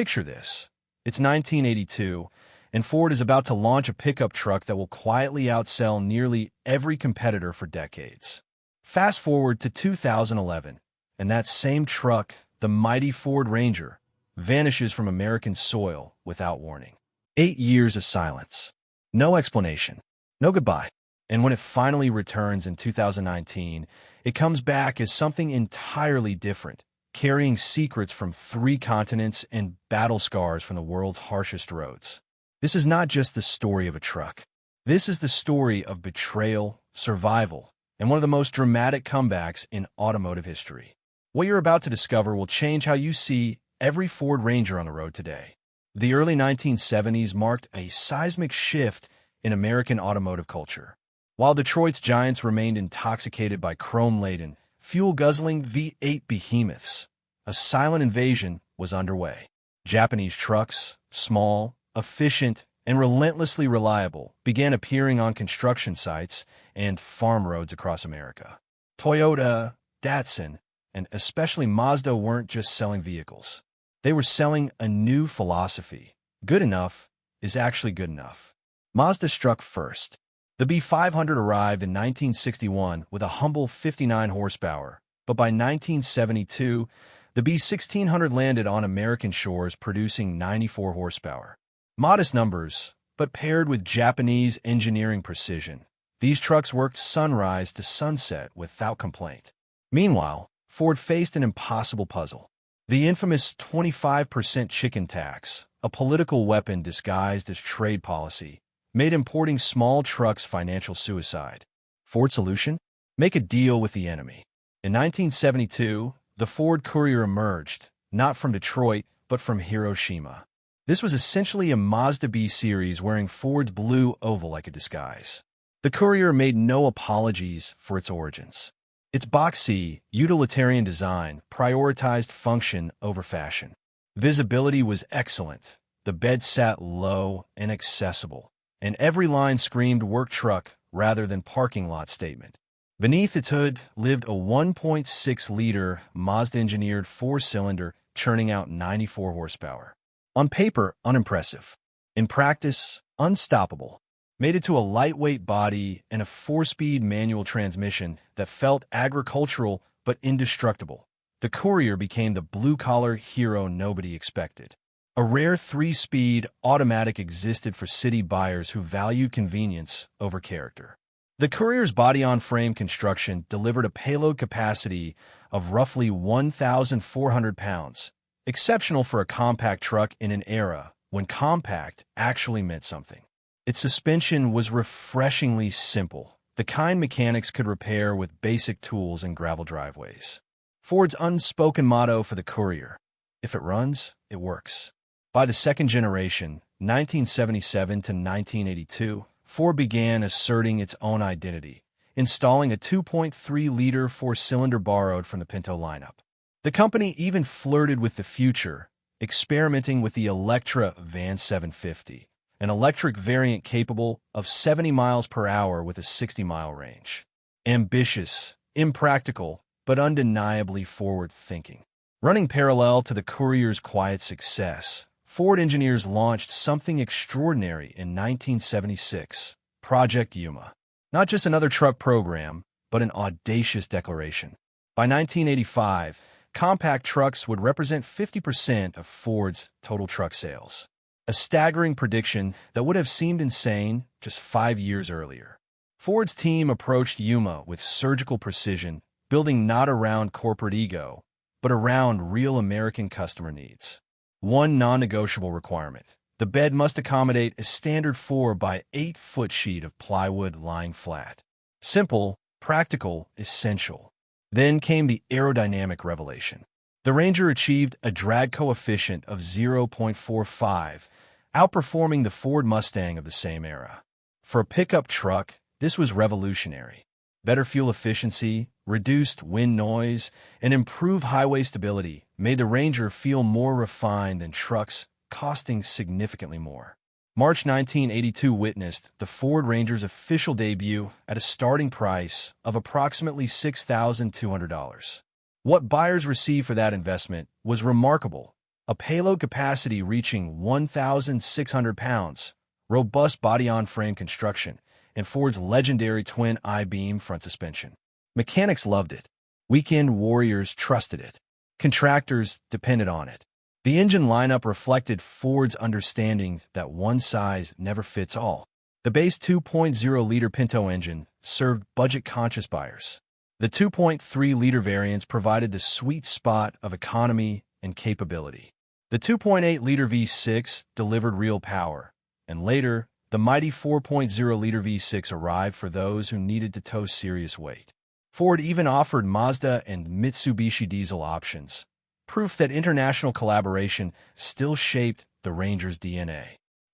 Picture this. It's 1982, and Ford is about to launch a pickup truck that will quietly outsell nearly every competitor for decades. Fast forward to 2011, and that same truck, the mighty Ford Ranger, vanishes from American soil without warning. 8 years of silence. No explanation. No goodbye. And when it finally returns in 2019, it comes back as something entirely different, carrying secrets from 3 continents and battle scars from the world's harshest roads. This is not just the story of a truck. This is the story of betrayal, survival, and one of the most dramatic comebacks in automotive history. What you're about to discover will change how you see every Ford Ranger on the road today. The early 1970s marked a seismic shift in American automotive culture. While Detroit's giants remained intoxicated by chrome-laden, fuel-guzzling V8 behemoths, a silent invasion was underway. Japanese trucks, small, efficient, and relentlessly reliable, began appearing on construction sites and farm roads across America. Toyota, Datsun, and especially Mazda weren't just selling vehicles. They were selling a new philosophy. Good enough is actually good enough. Mazda struck first. The B500 arrived in 1961 with a humble 59 horsepower, but by 1972, the B1600 landed on American shores producing 94 horsepower. Modest numbers, but paired with Japanese engineering precision, these trucks worked sunrise to sunset without complaint. Meanwhile, Ford faced an impossible puzzle. The infamous 25% chicken tax, a political weapon disguised as trade policy, made importing small trucks financial suicide. Ford's solution? Make a deal with the enemy. In 1972, the Ford Courier emerged, not from Detroit, but from Hiroshima. This was essentially a Mazda B series wearing Ford's blue oval like a disguise. The Courier made no apologies for its origins. Its boxy, utilitarian design prioritized function over fashion. Visibility was excellent. The bed sat low and accessible, and every line screamed work truck rather than parking lot statement. Beneath its hood lived a 1.6-liter Mazda-engineered 4-cylinder churning out 94 horsepower. On paper, unimpressive. In practice, unstoppable. Mated to a lightweight body and a 4-speed manual transmission that felt agricultural but indestructible, the Courier became the blue-collar hero nobody expected. A rare 3-speed automatic existed for city buyers who valued convenience over character. The Courier's body-on-frame construction delivered a payload capacity of roughly 1,400 pounds, exceptional for a compact truck in an era when compact actually meant something. Its suspension was refreshingly simple, the kind mechanics could repair with basic tools in gravel driveways. Ford's unspoken motto for the Courier: if it runs, it works. By the second generation, 1977 to 1982, Ford began asserting its own identity, installing a 2.3-liter 4-cylinder borrowed from the Pinto lineup. The company even flirted with the future, experimenting with the Electra Van 750, an electric variant capable of 70 miles per hour with a 60-mile range. Ambitious, impractical, but undeniably forward-thinking. Running parallel to the Courier's quiet success, Ford engineers launched something extraordinary in 1976, Project Yuma. Not just another truck program, but an audacious declaration. By 1985, compact trucks would represent 50% of Ford's total truck sales. A staggering prediction that would have seemed insane just 5 years earlier. Ford's team approached Yuma with surgical precision, building not around corporate ego, but around real American customer needs. One non-negotiable requirement: the bed must accommodate a standard 4 by 8 foot sheet of plywood lying flat. Simple, practical, essential. Then came the aerodynamic revelation. The Ranger achieved a drag coefficient of 0.45, outperforming the Ford Mustang of the same era. For a pickup truck, this was revolutionary. Better fuel efficiency, reduced wind noise, and improved highway stability made the Ranger feel more refined than trucks costing significantly more. March 1982 witnessed the Ford Ranger's official debut at a starting price of approximately $6,200. What buyers received for that investment was remarkable: a payload capacity reaching 1,600 pounds, robust body-on-frame construction, and Ford's legendary twin I-beam front suspension. Mechanics loved it. Weekend warriors trusted it. Contractors depended on it. The engine lineup reflected Ford's understanding that one size never fits all. The base 2.0-liter Pinto engine served budget-conscious buyers. The 2.3-liter variants provided the sweet spot of economy and capability. The 2.8-liter V6 delivered real power, and later, the mighty 4.0-liter V6 arrived for those who needed to tow serious weight. Ford even offered Mazda and Mitsubishi diesel options, proof that international collaboration still shaped the Ranger's DNA.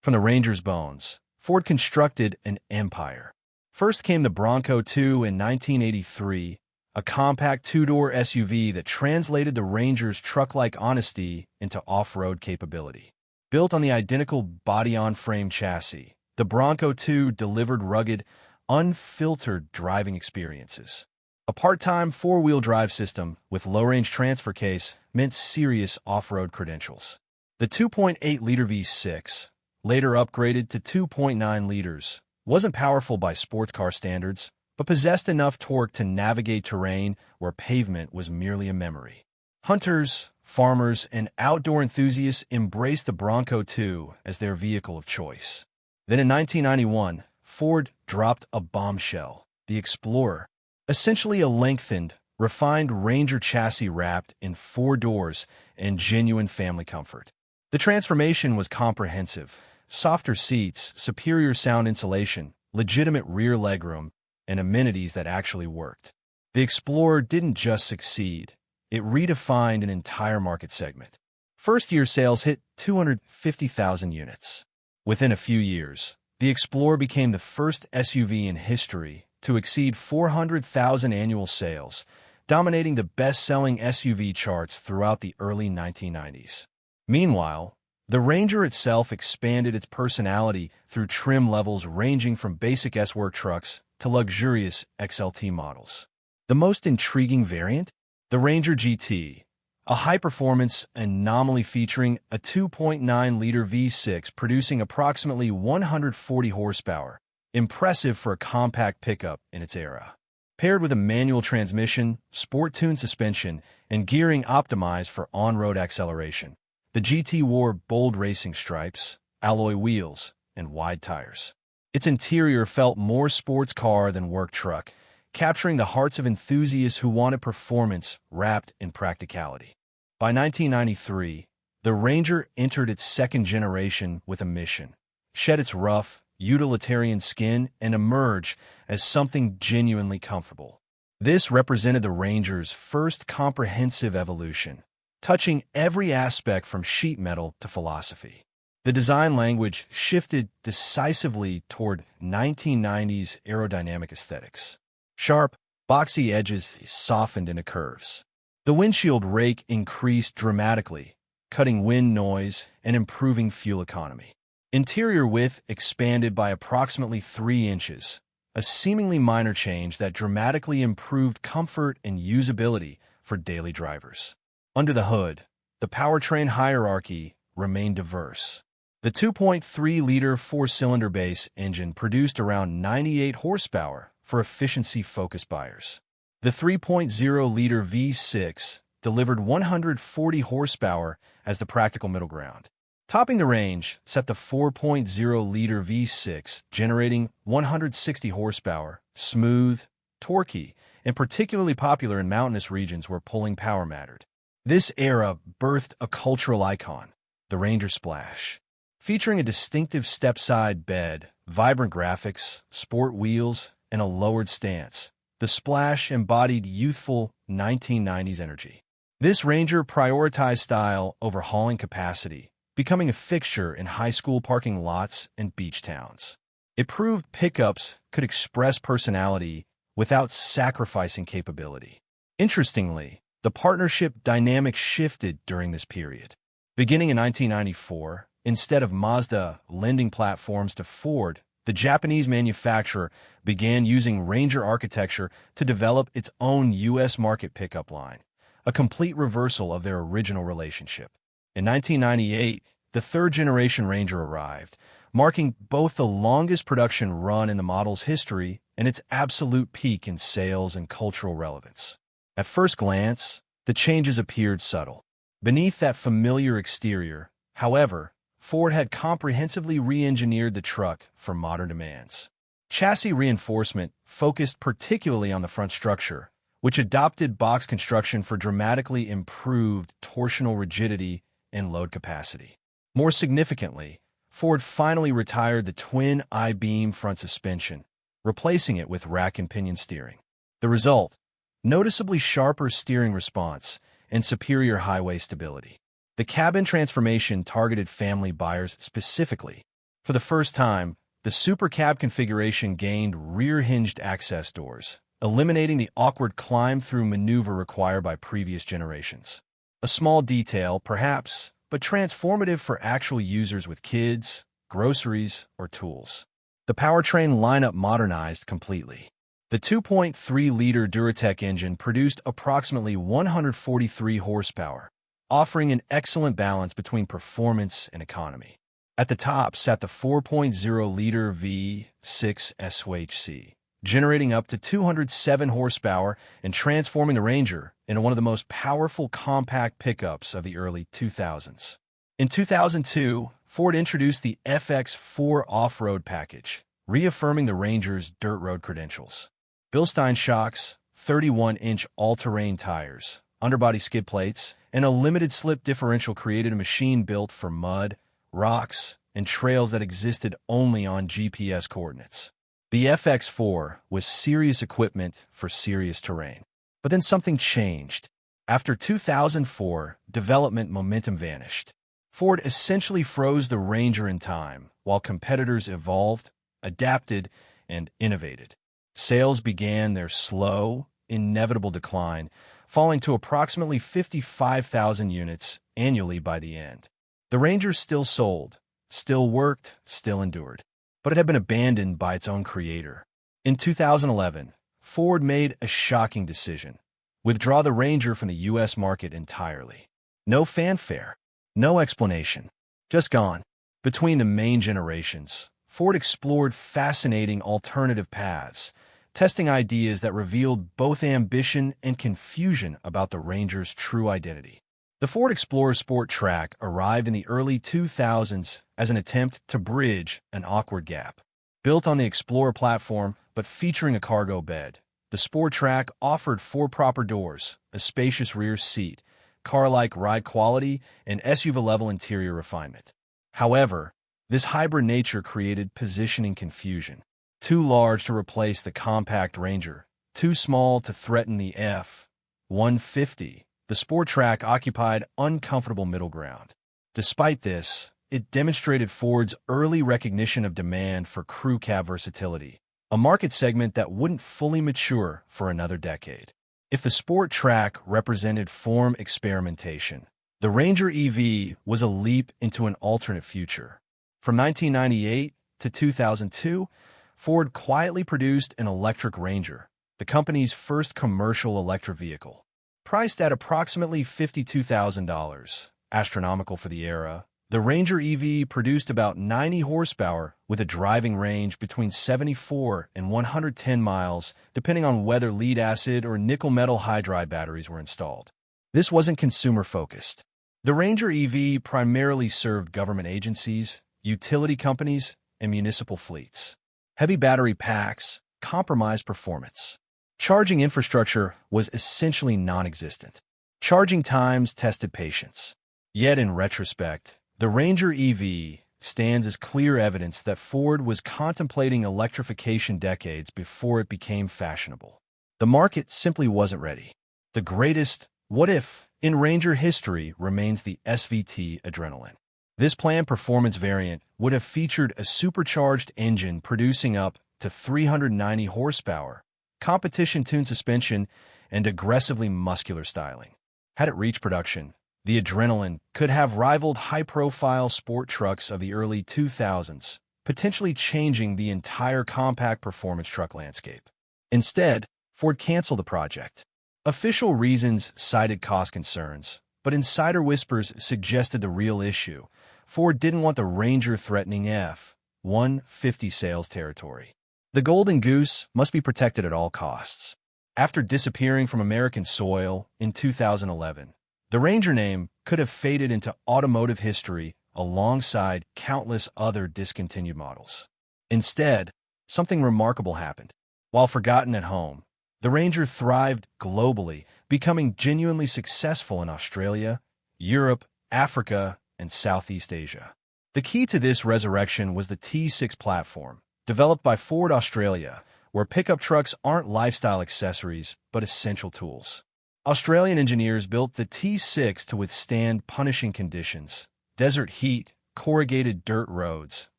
From the Ranger's bones, Ford constructed an empire. First came the Bronco II in 1983, a compact two-door SUV that translated the Ranger's truck-like honesty into off-road capability. Built on the identical body-on-frame chassis, the Bronco II delivered rugged, unfiltered driving experiences. A part-time four-wheel drive system with low-range transfer case meant serious off-road credentials. The 2.8-liter V6, later upgraded to 2.9 liters, wasn't powerful by sports car standards, but possessed enough torque to navigate terrain where pavement was merely a memory. Hunters, farmers, and outdoor enthusiasts embraced the Bronco II as their vehicle of choice. Then in 1991, Ford dropped a bombshell, the Explorer, essentially a lengthened, refined Ranger chassis wrapped in 4 doors and genuine family comfort. The transformation was comprehensive. Softer seats, superior sound insulation, legitimate rear legroom, and amenities that actually worked. The Explorer didn't just succeed, it redefined an entire market segment. First-year sales hit 250,000 units. Within a few years, the Explorer became the first SUV in history to exceed 400,000 annual sales, dominating the best-selling SUV charts throughout the early 1990s. Meanwhile, the Ranger itself expanded its personality through trim levels ranging from basic S-Work trucks to luxurious XLT models. The most intriguing variant? The Ranger GT, a high-performance anomaly featuring a 2.9-liter V6 producing approximately 140 horsepower, impressive for a compact pickup in its era. Paired with a manual transmission, sport-tuned suspension, and gearing optimized for on-road acceleration, the GT wore bold racing stripes, alloy wheels, and wide tires. Its interior felt more sports car than work truck, capturing the hearts of enthusiasts who wanted performance wrapped in practicality. By 1993, the Ranger entered its second generation with a mission: shed its rough, utilitarian skin and emerge as something genuinely comfortable. This represented the Ranger's first comprehensive evolution, touching every aspect from sheet metal to philosophy. The design language shifted decisively toward 1990s aerodynamic aesthetics. Sharp, boxy edges softened into curves. The windshield rake increased dramatically, cutting wind noise and improving fuel economy. Interior width expanded by approximately 3 inches, a seemingly minor change that dramatically improved comfort and usability for daily drivers. Under the hood, the powertrain hierarchy remained diverse. The 2.3-liter 4-cylinder base engine produced around 98 horsepower for efficiency-focused buyers. The 3.0-liter V6 delivered 140 horsepower as the practical middle ground. Topping the range set the 4.0-liter V6, generating 160 horsepower, smooth, torquey, and particularly popular in mountainous regions where pulling power mattered. This era birthed a cultural icon, the Ranger Splash. Featuring a distinctive step-side bed, vibrant graphics, sport wheels, and a lowered stance, the Splash embodied youthful 1990s energy. This Ranger prioritized style over hauling capacity, becoming a fixture in high school parking lots and beach towns. It proved pickups could express personality without sacrificing capability. Interestingly, the partnership dynamic shifted during this period. Beginning in 1994, instead of Mazda lending platforms to Ford, the Japanese manufacturer began using Ranger architecture to develop its own U.S. market pickup line, a complete reversal of their original relationship. In 1998, the third-generation Ranger arrived, marking both the longest production run in the model's history and its absolute peak in sales and cultural relevance. At first glance, the changes appeared subtle. Beneath that familiar exterior, however, Ford had comprehensively re-engineered the truck for modern demands. Chassis reinforcement focused particularly on the front structure, which adopted box construction for dramatically improved torsional rigidity and load capacity. More significantly, Ford finally retired the twin I-beam front suspension, replacing it with rack and pinion steering. The result? Noticeably sharper steering response and superior highway stability. The cabin transformation targeted family buyers specifically. For the first time, the Super Cab configuration gained rear-hinged access doors, eliminating the awkward climb-through maneuver required by previous generations. A small detail, perhaps, but transformative for actual users with kids, groceries, or tools. The powertrain lineup modernized completely. The 2.3-liter Duratec engine produced approximately 143 horsepower, offering an excellent balance between performance and economy. At the top sat the 4.0-liter V6 SOHC, generating up to 207 horsepower and transforming the Ranger into one of the most powerful compact pickups of the early 2000s. In 2002, Ford introduced the FX4 off-road package, reaffirming the Ranger's dirt road credentials. Bilstein shocks, 31-inch all-terrain tires, underbody skid plates, and a limited slip differential created a machine built for mud, rocks, and trails that existed only on GPS coordinates. The FX4 was serious equipment for serious terrain. But then something changed. After 2004, development momentum vanished. Ford essentially froze the Ranger in time, while competitors evolved, adapted, and innovated. Sales began their slow, inevitable decline, falling to approximately 55,000 units annually by the end. The Ranger still sold, still worked, still endured, but it had been abandoned by its own creator. In 2011, Ford made a shocking decision: withdraw the Ranger from the U.S. market entirely. No fanfare, no explanation, just gone. Between the main generations, Ford explored fascinating alternative paths, testing ideas that revealed both ambition and confusion about the Ranger's true identity. The Ford Explorer Sport Track arrived in the early 2000s as an attempt to bridge an awkward gap. Built on the Explorer platform but featuring a cargo bed, the Sport Track offered 4 proper doors, a spacious rear seat, car-like ride quality, and SUV-level interior refinement. However, this hybrid nature created positioning confusion. Too large to replace the compact Ranger, too small to threaten the F-150. The Sport Track occupied uncomfortable middle ground. Despite this, it demonstrated Ford's early recognition of demand for crew cab versatility, a market segment that wouldn't fully mature for another decade. If the Sport Track represented form experimentation, the Ranger EV was a leap into an alternate future. From 1998 to 2002, Ford quietly produced an electric Ranger, the company's first commercial electric vehicle. Priced at approximately $52,000, astronomical for the era, the Ranger EV produced about 90 horsepower with a driving range between 74 and 110 miles, depending on whether lead-acid or nickel-metal hydride batteries were installed. This wasn't consumer-focused. The Ranger EV primarily served government agencies, utility companies, and municipal fleets. Heavy battery packs compromised performance. Charging infrastructure was essentially non-existent. Charging times tested patience. Yet in retrospect, the Ranger EV stands as clear evidence that Ford was contemplating electrification decades before it became fashionable. The market simply wasn't ready. The greatest what-if in Ranger history remains the SVT Adrenaline. This planned performance variant would have featured a supercharged engine producing up to 390 horsepower, competition-tuned suspension, and aggressively muscular styling. Had it reached production, the Adrenaline could have rivaled high-profile sport trucks of the early 2000s, potentially changing the entire compact performance truck landscape. Instead, Ford canceled the project. Official reasons cited cost concerns, But insider whispers suggested the real issue. Ford didn't want the Ranger threatening F-150 sales territory. The golden goose must be protected at all costs. After disappearing from American soil in 2011, the Ranger name could have faded into automotive history alongside countless other discontinued models. Instead, something remarkable happened. While forgotten at home, the Ranger thrived globally, becoming genuinely successful in Australia, Europe, Africa, and Southeast Asia. The key to this resurrection was the T6 platform, developed by Ford Australia, where pickup trucks aren't lifestyle accessories but essential tools. Australian engineers built the T6 to withstand punishing conditions, desert heat, corrugated dirt roads,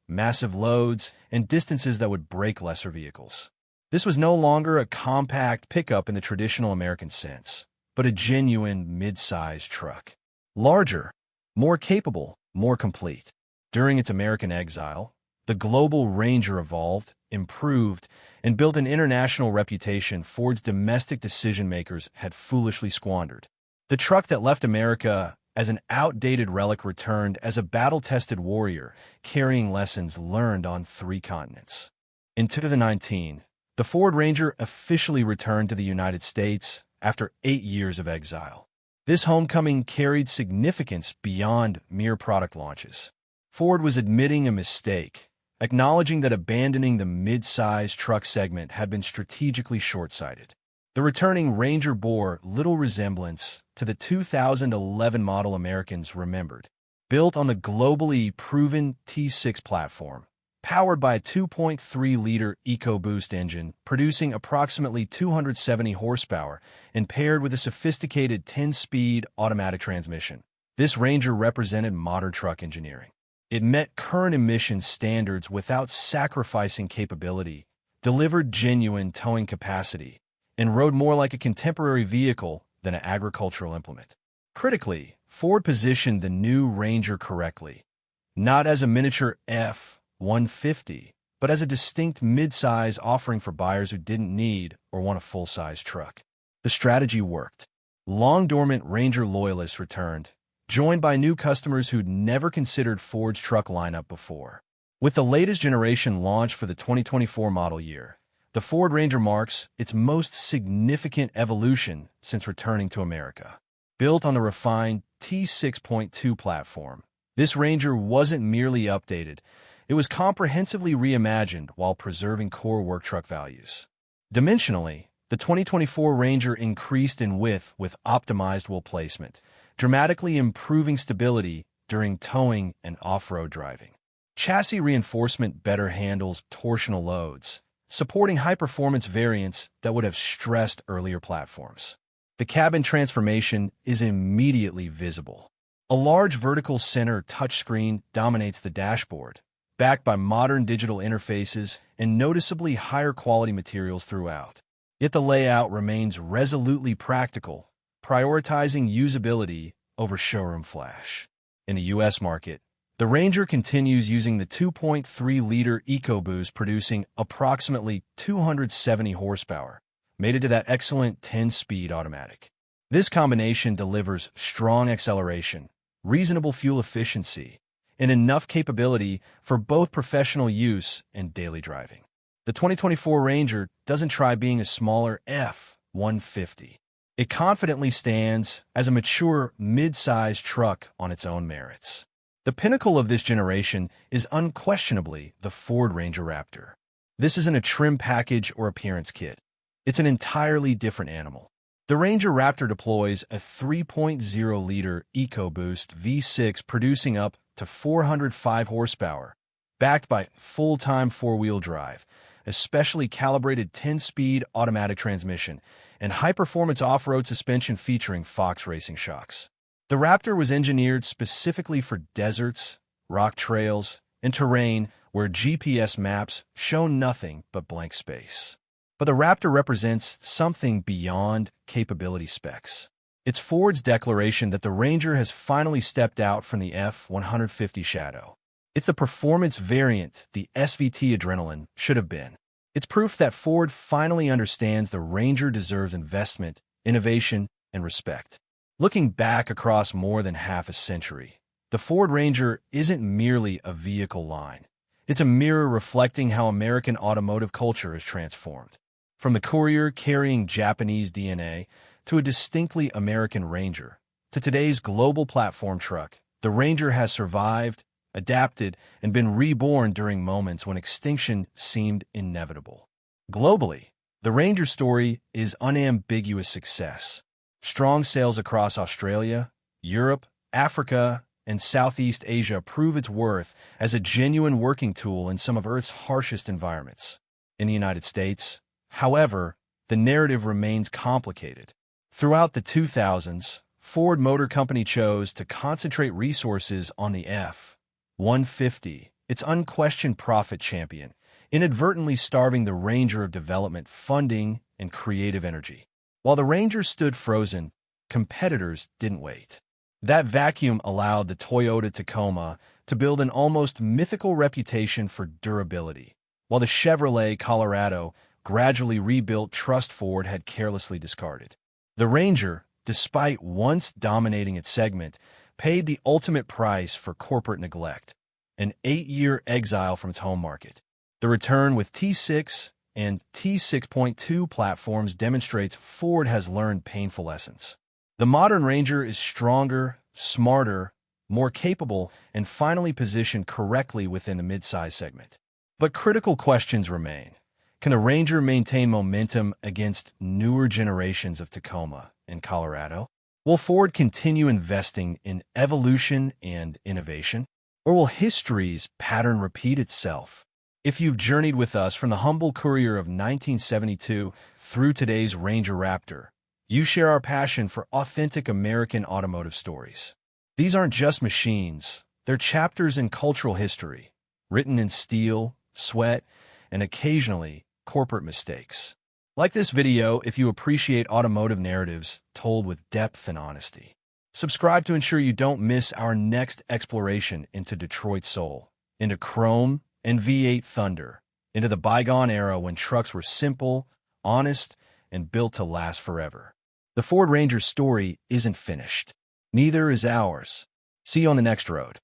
massive loads, and distances that would break lesser vehicles. This was no longer a compact pickup in the traditional American sense, but a genuine mid-sized truck. Larger, more capable, more complete. During its American exile, the global Ranger evolved, improved, and built an international reputation Ford's domestic decision-makers had foolishly squandered. The truck that left America as an outdated relic returned as a battle-tested warrior, carrying lessons learned on 3 continents. In 2019, the Ford Ranger officially returned to the United States after 8 years of exile. This homecoming carried significance beyond mere product launches. Ford was admitting a mistake, acknowledging that abandoning the mid-size truck segment had been strategically short-sighted. The returning Ranger bore little resemblance to the 2011 model Americans remembered. Built on the globally proven T6 platform, powered by a 2.3-liter EcoBoost engine producing approximately 270 horsepower and paired with a sophisticated 10-speed automatic transmission, this Ranger represented modern truck engineering. It met current emissions standards without sacrificing capability, delivered genuine towing capacity, and rode more like a contemporary vehicle than an agricultural implement. Critically, Ford positioned the new Ranger correctly, not as a miniature F-150, but as a distinct mid-size offering for buyers who didn't need or want a full-size truck. The strategy worked. Long-dormant Ranger loyalists returned, joined by new customers who'd never considered Ford's truck lineup before. With the latest generation launched for the 2024 model year, the Ford Ranger marks its most significant evolution since returning to America. Built on the refined T6.2 platform, this Ranger wasn't merely updated, it was comprehensively reimagined while preserving core work truck values. Dimensionally, the 2024 Ranger increased in width with optimized wheel placement, dramatically improving stability during towing and off-road driving. Chassis reinforcement better handles torsional loads, supporting high-performance variants that would have stressed earlier platforms. The cabin transformation is immediately visible. A large vertical center touchscreen dominates the dashboard, backed by modern digital interfaces and noticeably higher quality materials throughout. Yet the layout remains resolutely practical, prioritizing usability over showroom flash. In the U.S. market, the Ranger continues using the 2.3-liter EcoBoost producing approximately 270 horsepower, mated to that excellent 10-speed automatic. This combination delivers strong acceleration, reasonable fuel efficiency, and enough capability for both professional use and daily driving. The 2024 Ranger doesn't try being a smaller F-150. It confidently stands as a mature, mid-sized truck on its own merits. The pinnacle of this generation is unquestionably the Ford Ranger Raptor. This isn't a trim package or appearance kit. It's an entirely different animal. The Ranger Raptor deploys a 3.0-liter EcoBoost V6 producing up to 405 horsepower, backed by full-time four-wheel drive, a specially calibrated 10-speed automatic transmission, and high-performance off-road suspension featuring Fox racing shocks. The Raptor was engineered specifically for deserts, rock trails, and terrain where GPS maps show nothing but blank space. But the Raptor represents something beyond capability specs. It's Ford's declaration that the Ranger has finally stepped out from the F-150 shadow. It's the performance variant the SVT Adrenaline should have been. It's proof that Ford finally understands the Ranger deserves investment, innovation, and respect. Looking back across more than half a century, the Ford Ranger isn't merely a vehicle line. It's a mirror reflecting how American automotive culture has transformed. From the courier carrying Japanese DNA to a distinctly American Ranger, to today's global platform truck, the Ranger has survived, adapted, and been reborn during moments when extinction seemed inevitable. Globally, the Ranger story is unambiguous success. Strong sales across Australia, Europe, Africa, and Southeast Asia prove its worth as a genuine working tool in some of Earth's harshest environments. In the United States, however, the narrative remains complicated. Throughout the 2000s, Ford Motor Company chose to concentrate resources on the F-150, its unquestioned profit champion, inadvertently starving the Ranger of development funding and creative energy. While the Ranger stood frozen, competitors didn't wait. That vacuum allowed the Toyota Tacoma to build an almost mythical reputation for durability, while the Chevrolet Colorado gradually rebuilt trust Ford had carelessly discarded. The Ranger, despite once dominating its segment, paid the ultimate price for corporate neglect, an 8-year exile from its home market. The return with T6 and T6.2 platforms demonstrates Ford has learned painful lessons. The modern Ranger is stronger, smarter, more capable, and finally positioned correctly within the midsize segment. But critical questions remain. Can the Ranger maintain momentum against newer generations of Tacoma and Colorado? Will Ford continue investing in evolution and innovation? Or will history's pattern repeat itself? If you've journeyed with us from the humble courier of 1972 through today's Ranger Raptor, you share our passion for authentic American automotive stories. These aren't just machines, they're chapters in cultural history, written in steel, sweat, and occasionally corporate mistakes. Like this video if you appreciate automotive narratives told with depth and honesty. Subscribe to ensure you don't miss our next exploration into Detroit's soul, into chrome and V8 thunder, into the bygone era when trucks were simple, honest, and built to last forever. The Ford Ranger's story isn't finished. Neither is ours. See you on the next road.